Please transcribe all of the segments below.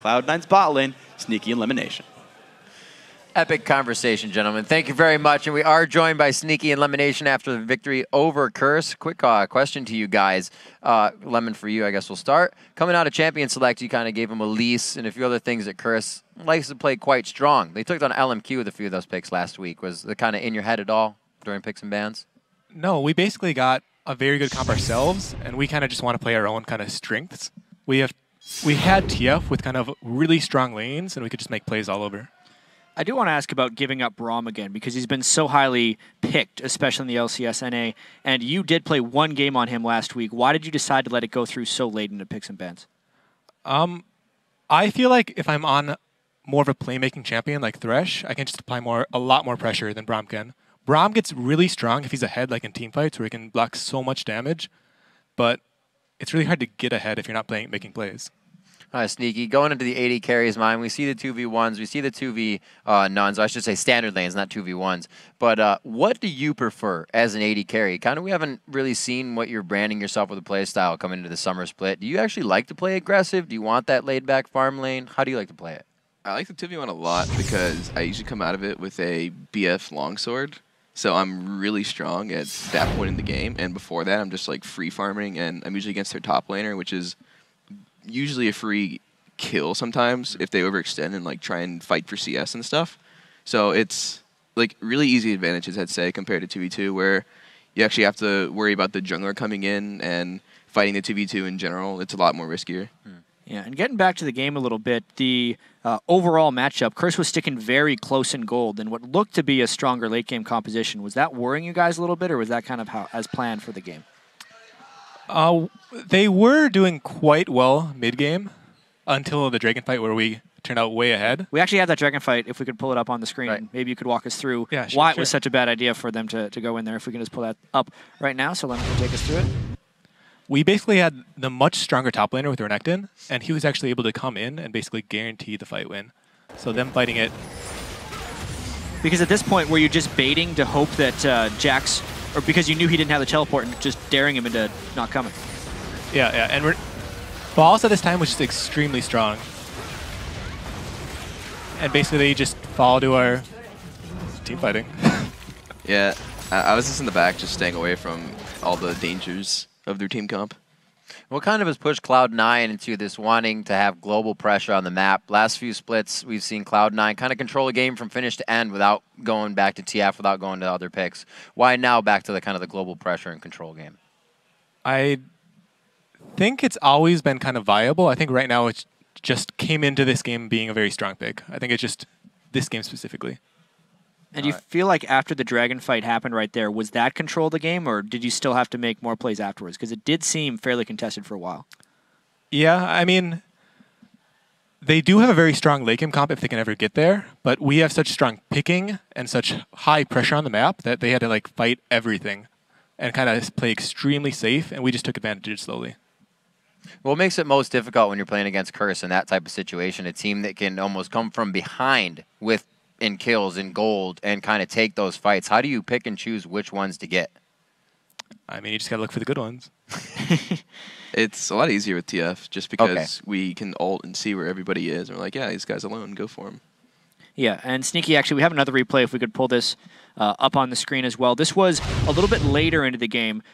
Cloud9's bot lane, Sneaky Elimination. Epic conversation, gentlemen. Thank you very much. And we are joined by Sneaky Elimination after the victory over Curse. Quick question to you guys. Lemon, for you, I guess we'll start. Coming out of Champion Select, you kind of gave him a lease and a few other things that Curse likes to play quite strong. They took on LMQ with a few of those picks last week. Was it kind of in your head at all during picks and bans? No, we basically got a very good comp ourselves, and we kind of just want to play our own kind of strengths. We had TF with kind of really strong lanes, and we could just make plays all over. I do want to ask about giving up Braum again, because he's been so highly picked, especially in the LCS NA, and you did play one game on him last week. Why did you decide to let it go through so late into picks and bans? I feel like if I'm on more of a playmaking champion like Thresh, I can just apply a lot more pressure than Braum can. Braum gets really strong if he's ahead, like in teamfights, where he can block so much damage, but it's really hard to get ahead if you're not making plays. Sneaky, going into the AD carries mind, we see the 2v1s, we see the 2v nuns, I should say standard lanes, not 2v1s. But what do you prefer as an AD carry? Kind of, we haven't really seen what you're branding yourself with a play style coming into the summer split. Do you actually like to play aggressive? Do you want that laid-back farm lane? How do you like to play it? I like the 2v1 a lot because I usually come out of it with a BF longsword. So I'm really strong at that point in the game. And before that, I'm just like free farming, and I'm usually against their top laner, which is usually a free kill sometimes if they overextend and like try and fight for CS and stuff. So it's like really easy advantages, I'd say, compared to 2v2, where you actually have to worry about the jungler coming in and fighting the 2v2 in general. It's a lot more riskier. Yeah, and getting back to the game a little bit, the overall matchup, Curse was sticking very close in gold in what looked to be a stronger late-game composition. Was that worrying you guys a little bit, or was that kind of how as planned for the game? They were doing quite well mid-game until the Dragon fight, where we turned out way ahead. We actually had that Dragon fight, if we could pull it up on the screen. Right. Maybe you could walk us through why it was such a bad idea for them to go in there, if we can just pull that up right now. So let me take us through it. We basically had the much stronger top laner with Renekton, and he was actually able to come in and basically guarantee the fight win. So them fighting it... Because at this point, were you just baiting to hope that Jax, or because you knew he didn't have the teleport and just daring him into not coming? Yeah, and Balls at this time was just extremely strong. And basically they just fall to our team fighting. Yeah, I was just in the back just staying away from all the dangers of their team comp. What kind of has pushed Cloud9 into this wanting to have global pressure on the map? Last few splits, we've seen Cloud9 kind of control a game from finish to end without going back to TF, without going to other picks. Why now back to the kind of the global pressure and control game? I think it's always been kind of viable. I think right now it just came into this game being a very strong pick. I think it's just this game specifically. And do you feel like after the Dragon fight happened right there, was that control of the game, or did you still have to make more plays afterwards? Because it did seem fairly contested for a while. Yeah, I mean, they do have a very strong late game comp if they can ever get there, but we have such strong picking and such high pressure on the map that they had to like fight everything and kind of play extremely safe, and we just took advantage slowly. What makes it most difficult when you're playing against Curse in that type of situation? A team that can almost come from behind in kills, in gold, and kind of take those fights. How do you pick and choose which ones to get? I mean, you just got to look for the good ones. It's a lot easier with TF just because we can ult and see where everybody is. And we're like, yeah, these guys alone, go for them. Yeah, and Sneaky, actually, we have another replay if we could pull this up on the screen as well. This was a little bit later into the game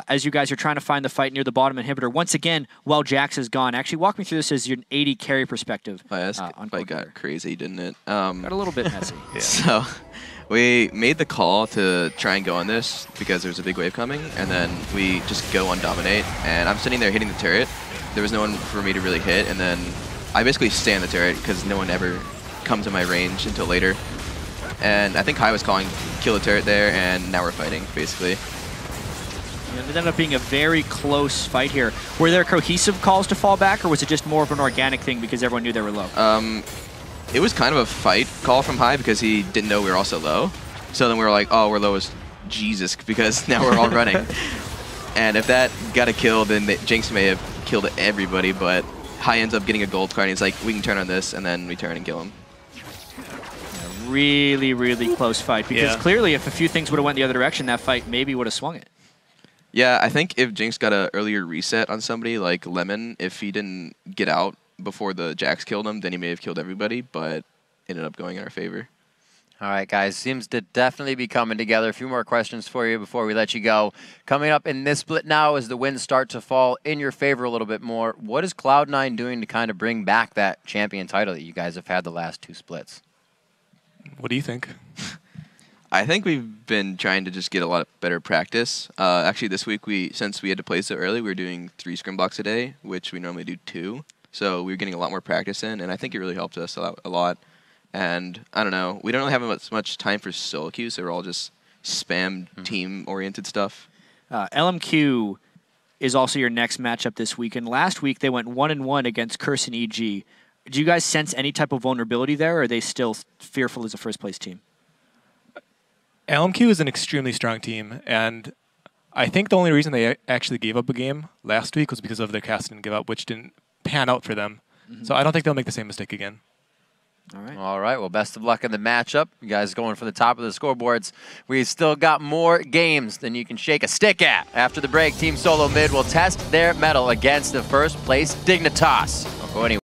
as you guys are trying to find the fight near the bottom inhibitor. Once again, while Jax is gone. Actually, walk me through this as your 80 carry perspective. This fight got crazy, didn't it? Got a little bit messy. Yeah. So we made the call to try and go on this because there's a big wave coming, and then we just go on dominate. And I'm sitting there hitting the turret. There was no one for me to really hit, and then I basically stay on the turret because no one ever comes to my range until later. And I think Kai was calling kill the turret there, and now we're fighting, basically. Yeah, it ended up being a very close fight here. Were there cohesive calls to fall back, or was it just more of an organic thing because everyone knew they were low? It was kind of a fight call from Hai because he didn't know we were also low. So then we were like, oh, we're low as Jesus because now we're all running. And if that got a kill, then Jinx may have killed everybody, but Hai ends up getting a gold card, and he's like, we can turn on this, and then we turn and kill him. Yeah, really, really close fight, because clearly if a few things would have went the other direction, that fight maybe would have swung it. Yeah, I think if Jinx got an earlier reset on somebody like Lemon, if he didn't get out before the Jax killed him, then he may have killed everybody, but ended up going in our favor. All right, guys, seems to definitely be coming together. A few more questions for you before we let you go. Coming up in this split now as the winds start to fall in your favor a little bit more, what is Cloud9 doing to kind of bring back that champion title that you guys have had the last 2 splits? What do you think? I think we've been trying to just get a lot better practice. Actually, this week, since we had to play so early, we were doing 3 scrim blocks a day, which we normally do 2. So we were getting a lot more practice in, and I think it really helped us a lot. And I don't know, we don't really have much time for solo queues, so we're all just spam team-oriented stuff. LMQ is also your next matchup this week, and last week they went 1-1 against Curse and EG. Do you guys sense any type of vulnerability there, or are they still fearful as a first-place team? LMQ is an extremely strong team, and I think the only reason they actually gave up a game last week was because of their cast and give up, which didn't pan out for them. So I don't think they'll make the same mistake again. All right. Well, best of luck in the matchup. You guys going for the top of the scoreboards. We've still got more games than you can shake a stick at. After the break, Team Solo Mid will test their mettle against the first place Dignitas. Don't go anywhere.